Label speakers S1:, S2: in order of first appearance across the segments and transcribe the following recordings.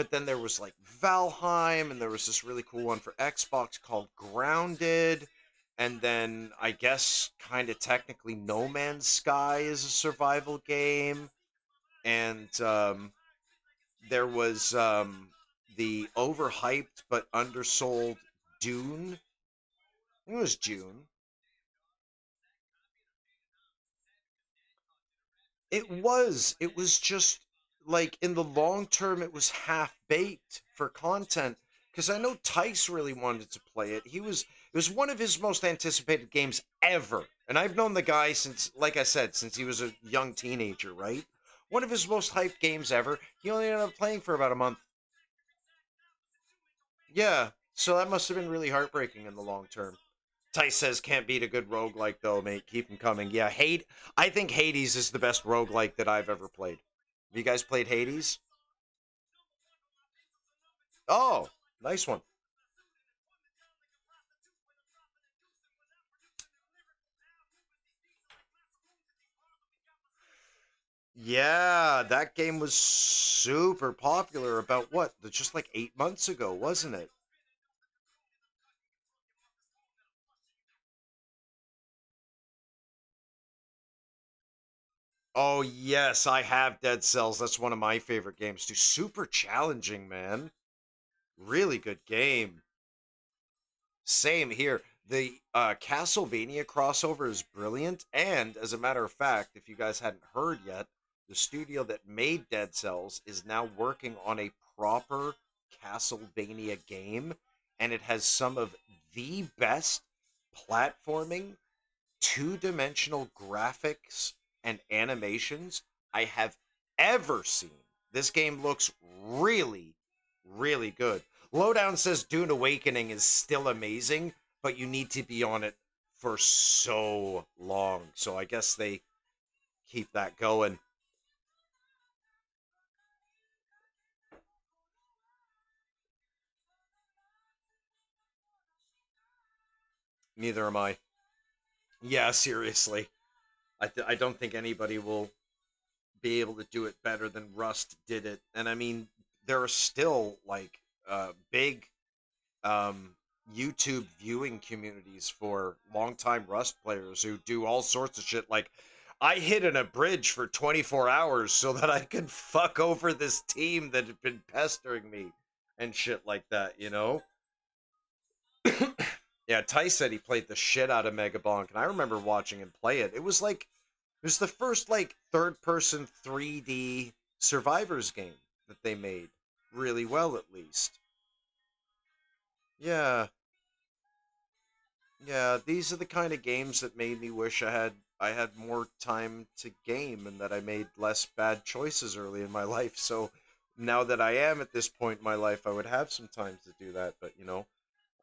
S1: but then there was like Valheim, and there was this really cool one for Xbox called Grounded, and then I guess kind of technically No Man's Sky is a survival game, and there was the overhyped but undersold Dune. I think it was June. It was just like in the long term, it was half baked for content. Because I know Tice really wanted to play it. It was one of his most anticipated games ever. And I've known the guy since, like I said, since he was a young teenager, right? One of his most hyped games ever. He only ended up playing for about a month. Yeah, so that must have been really heartbreaking in the long term. Tice says can't beat a good roguelike though, mate. Keep them coming. Yeah, I think Hades is the best roguelike that I've ever played. Have you guys played Hades? Oh, nice one. Yeah, that game was super popular about what? Just like 8 months ago, wasn't it? Oh, yes, I have Dead Cells. That's one of my favorite games too. Super challenging, man. Really good game. Same here. The Castlevania crossover is brilliant, and as a matter of fact, if you guys hadn't heard yet, the studio that made Dead Cells is now working on a proper Castlevania game, and it has some of the best platforming, two-dimensional graphics and animations I have ever seen. This game looks really, really good. Lowdown says Dune Awakening is still amazing, but you need to be on it for so long. So I guess they keep that going. Neither am I. Yeah, seriously. I don't think anybody will be able to do it better than Rust did it. And I mean, there are still like big um, YouTube viewing communities for longtime Rust players who do all sorts of shit. Like, I hid in a bridge for 24 hours so that I could fuck over this team that had been pestering me and shit like that, you know? Yeah, Ty said he played the shit out of Megabonk, and I remember watching him play it. It was the first, like, third person 3D survivors game that they made really well, at least. Yeah, Yeah, these are the kind of games that made me wish I had more time to game and that I made less bad choices early in my life. So now that I am at this point in my life, I would have some time to do that. But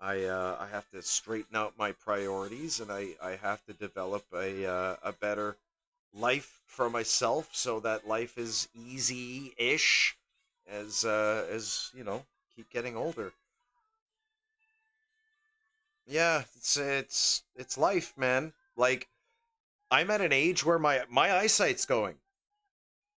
S1: I have to straighten out my priorities and I have to develop a better life for myself so that life is easy-ish as keep getting older. Yeah, it's life, man. Like I'm at an age where my eyesight's going,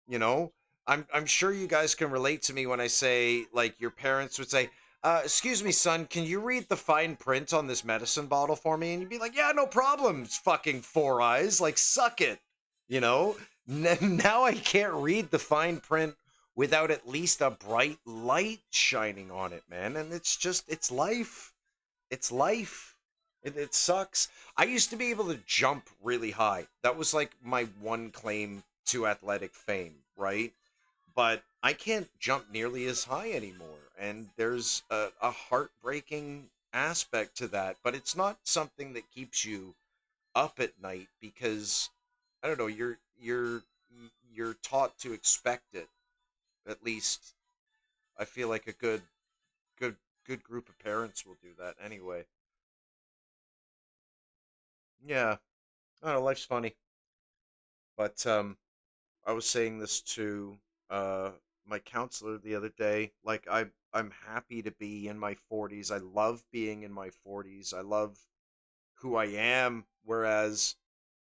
S1: you know? I'm sure you guys can relate to me when I say like your parents would say, excuse me, son, can you read the fine print on this medicine bottle for me? And you'd be like, yeah, no problem, it's fucking four eyes, like suck it, you know? Now I can't read the fine print without at least a bright light shining on it, man. And it's life. It's life. It sucks. I used to be able to jump really high. That was like my one claim to athletic fame, right? But I can't jump nearly as high anymore. And there's a heartbreaking aspect to that. But it's not something that keeps you up at night because I don't know, you're taught to expect it. At least I feel like a good good group of parents will do that anyway. Yeah. I don't know, life's funny. But I was saying this to uh my counselor the other day. Like I'm happy to be in my 40s. I love being in my 40s. I love who I am, whereas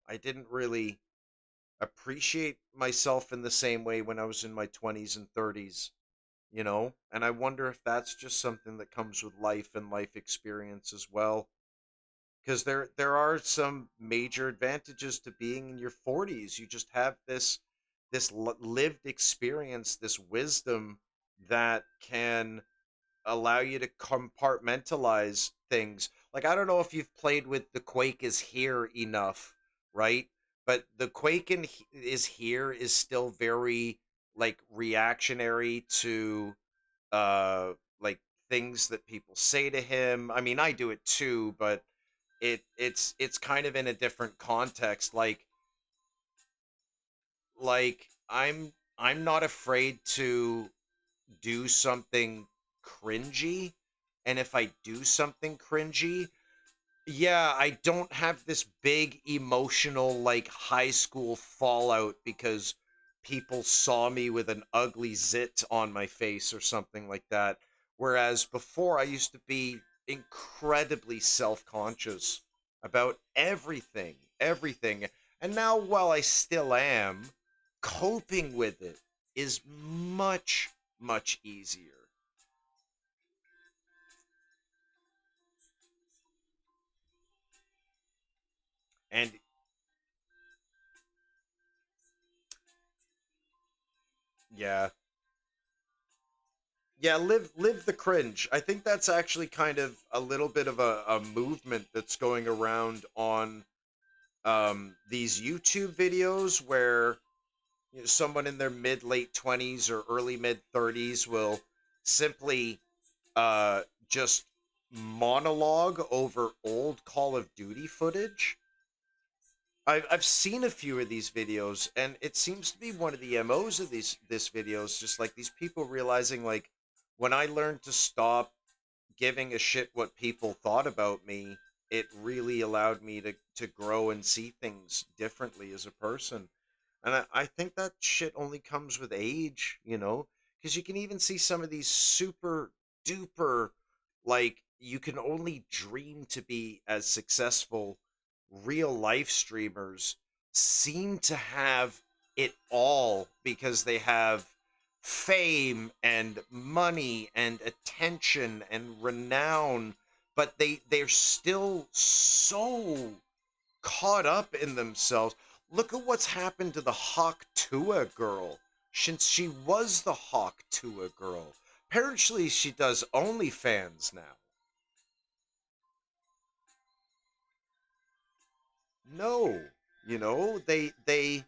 S1: I didn't really appreciate myself in the same way when I was in my 20s and 30s. you know? And I wonder if that's just something that comes with life and life experience as well. Because there are some major advantages to being in your 40s. You just have this lived experience, this wisdom that can allow you to compartmentalize things. Like, I don't know if you've played with The Quake is Here enough, right? But is Here is still very like reactionary to uh like things that people say to him. I mean, I do it too, but it's kind of in a different context. Like I'm not afraid to do something cringy, and if I do something cringy, yeah, I don't have this big emotional like high school fallout because people saw me with an ugly zit on my face or something like that. Whereas before I used to be incredibly self-conscious about everything, everything. And now while I still am, coping with it is much, much easier. And yeah, yeah, live the cringe. I think that's actually kind of a little bit of a movement that's going around on these YouTube videos where someone in their mid late 20s or early mid 30s will simply just monologue over old Call of Duty footage. I've seen a few of these videos, and it seems to be one of the MOs of these this videos, just like these people realizing like when I learned to stop giving a shit what people thought about me, it really allowed me to grow and see things differently as a person. And I think that shit only comes with age, you know, because you can even see some of these super duper, like, you can only dream to be as successful real life streamers seem to have it all because they have fame and money and attention and renown, but they're still so caught up in themselves. Look at what's happened to the Hawk Tua girl since she was the Hawk Tua girl. Apparently, she does OnlyFans now. No, they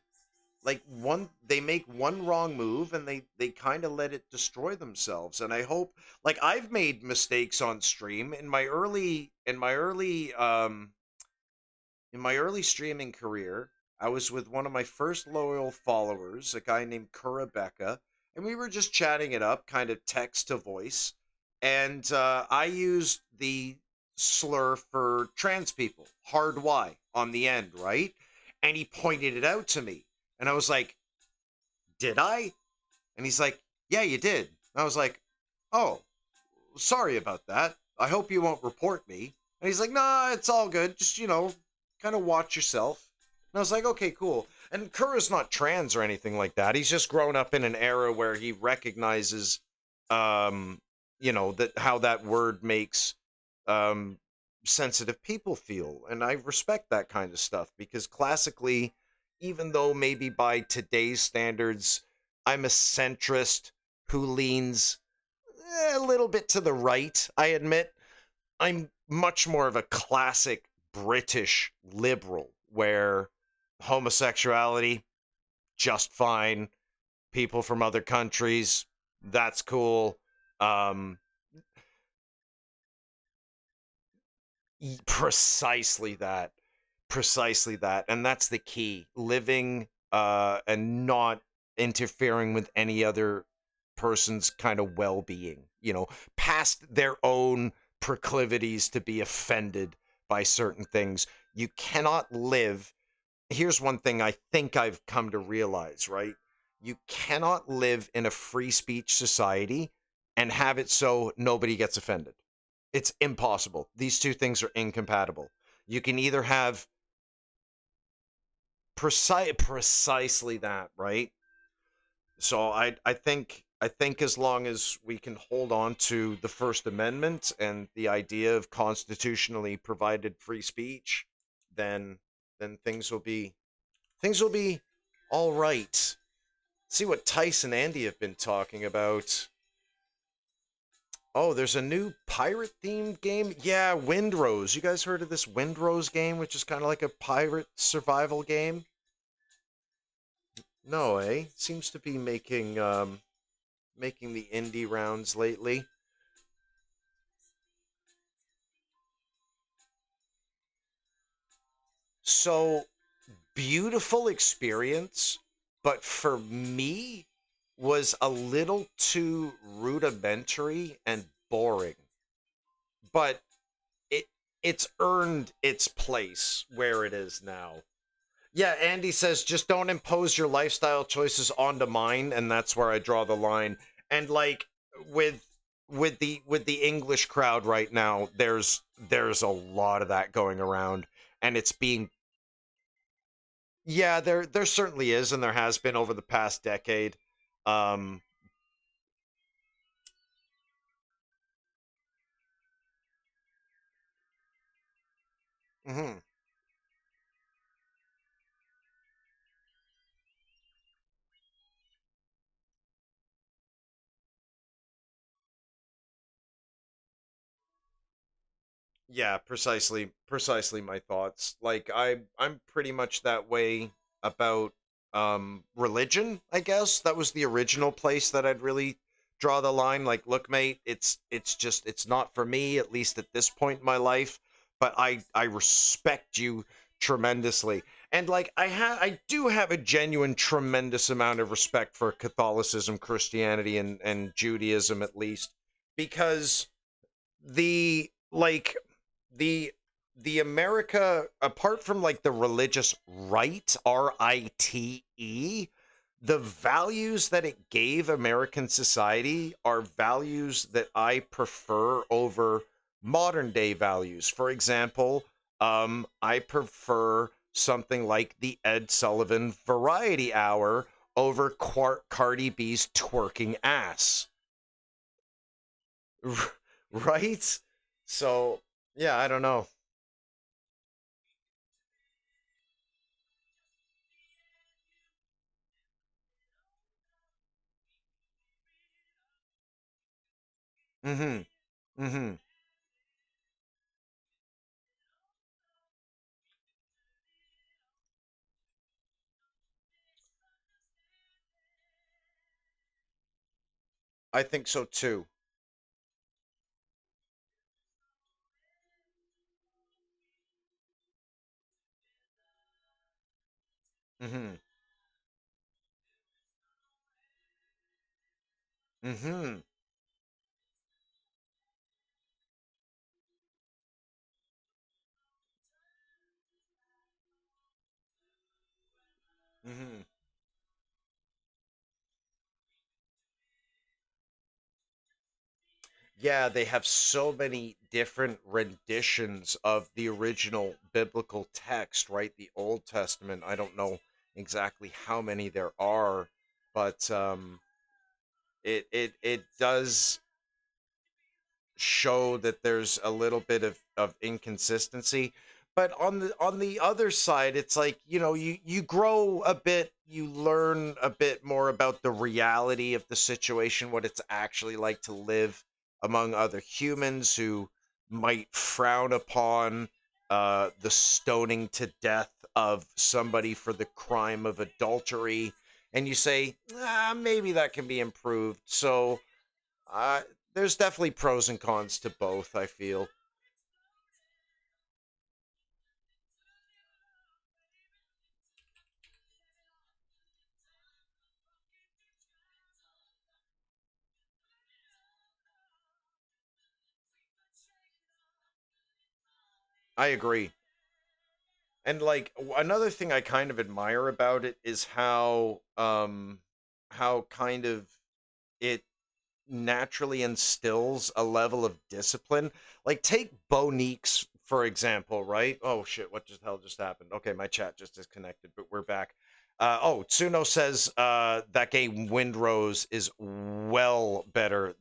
S1: like one they make one wrong move and they kind of let it destroy themselves. And I hope, like, I've made mistakes on stream in my early streaming career. I was with one of my first loyal followers, a guy named Kurabeka, and we were just chatting it up, kind of text to voice. And I used the slur for trans people, hard Y on the end, right? And he pointed it out to me. And I was like, did I? And he's like, yeah, you did. And I was like, oh, sorry about that. I hope you won't report me. And he's like, nah, it's all good. Just, kind of watch yourself. And I was like, okay, cool. And Kura's not trans or anything like that. He's just grown up in an era where he recognizes, um, that how that word makes um, sensitive people feel. And I respect that kind of stuff because classically, even though maybe by today's standards, I'm a centrist who leans a little bit to the right, I admit. I'm much more of a classic British liberal where homosexuality, just fine. People from other countries, that's cool. Um, Precisely that. Precisely that. And that's the key. Living and not interfering with any other person's kind of well-being, past their own proclivities to be offended by certain things. You cannot live. Here's one thing I think I've come to realize, right? You cannot live in a free speech society and have it so nobody gets offended. It's impossible. These two things are incompatible. You can either have precisely that, right? So I think I think as long as we can hold on to the First Amendment and the idea of constitutionally provided free speech, then things will be all right. See what Tice and Andy have been talking about. Oh, there's a new pirate themed game. Yeah, Windrose. You guys heard of this Windrose game, which is kind of like a pirate survival game? No, eh? Seems to be making the indie rounds lately. So beautiful experience, but for me was a little too rudimentary and boring. But it it's earned its place where it is now. Yeah, Andy says just don't impose your lifestyle choices onto mine, and that's where I draw the line. And like with with the English crowd right now, there's a lot of that going around, and it's being yeah, there certainly is, and there has been over the past decade. Um, mhm. Yeah, precisely my thoughts. Like I'm pretty much that way about religion, I guess. That was the original place that I'd really draw the line. Like, look, mate, it's just it's not for me, at least at this point in my life, but I respect you tremendously. And like I do have a genuine tremendous amount of respect for Catholicism, Christianity and Judaism at least because the like the the America apart from like the religious right, the values that it gave American society are values that I prefer over modern day values. For example, I prefer something like the Ed Sullivan Variety Hour over Cardi B's twerking ass. Right? So, yeah, I don't know. Mhm. Mhm. I think so too. Mhm. Mhm. Mhm. Yeah, they have so many different renditions of the original biblical text, right? The Old Testament. I don't know exactly how many there are, but it does show that there's a little bit of inconsistency, but on the other side it's like you grow a bit, you learn a bit more about the reality of the situation, what it's actually like to live among other humans who might frown upon the stoning to death of somebody for the crime of adultery, and you say, maybe that can be improved. So uh, there's definitely pros and cons to both, I feel. I agree. And like another thing I kind of admire about it is how kind of it naturally instills a level of discipline. Like take Boniques for example, right? Oh shit, what just hell just happened? Okay, my chat just disconnected, but we're back. Oh, Tsuno says that game Windrose is well better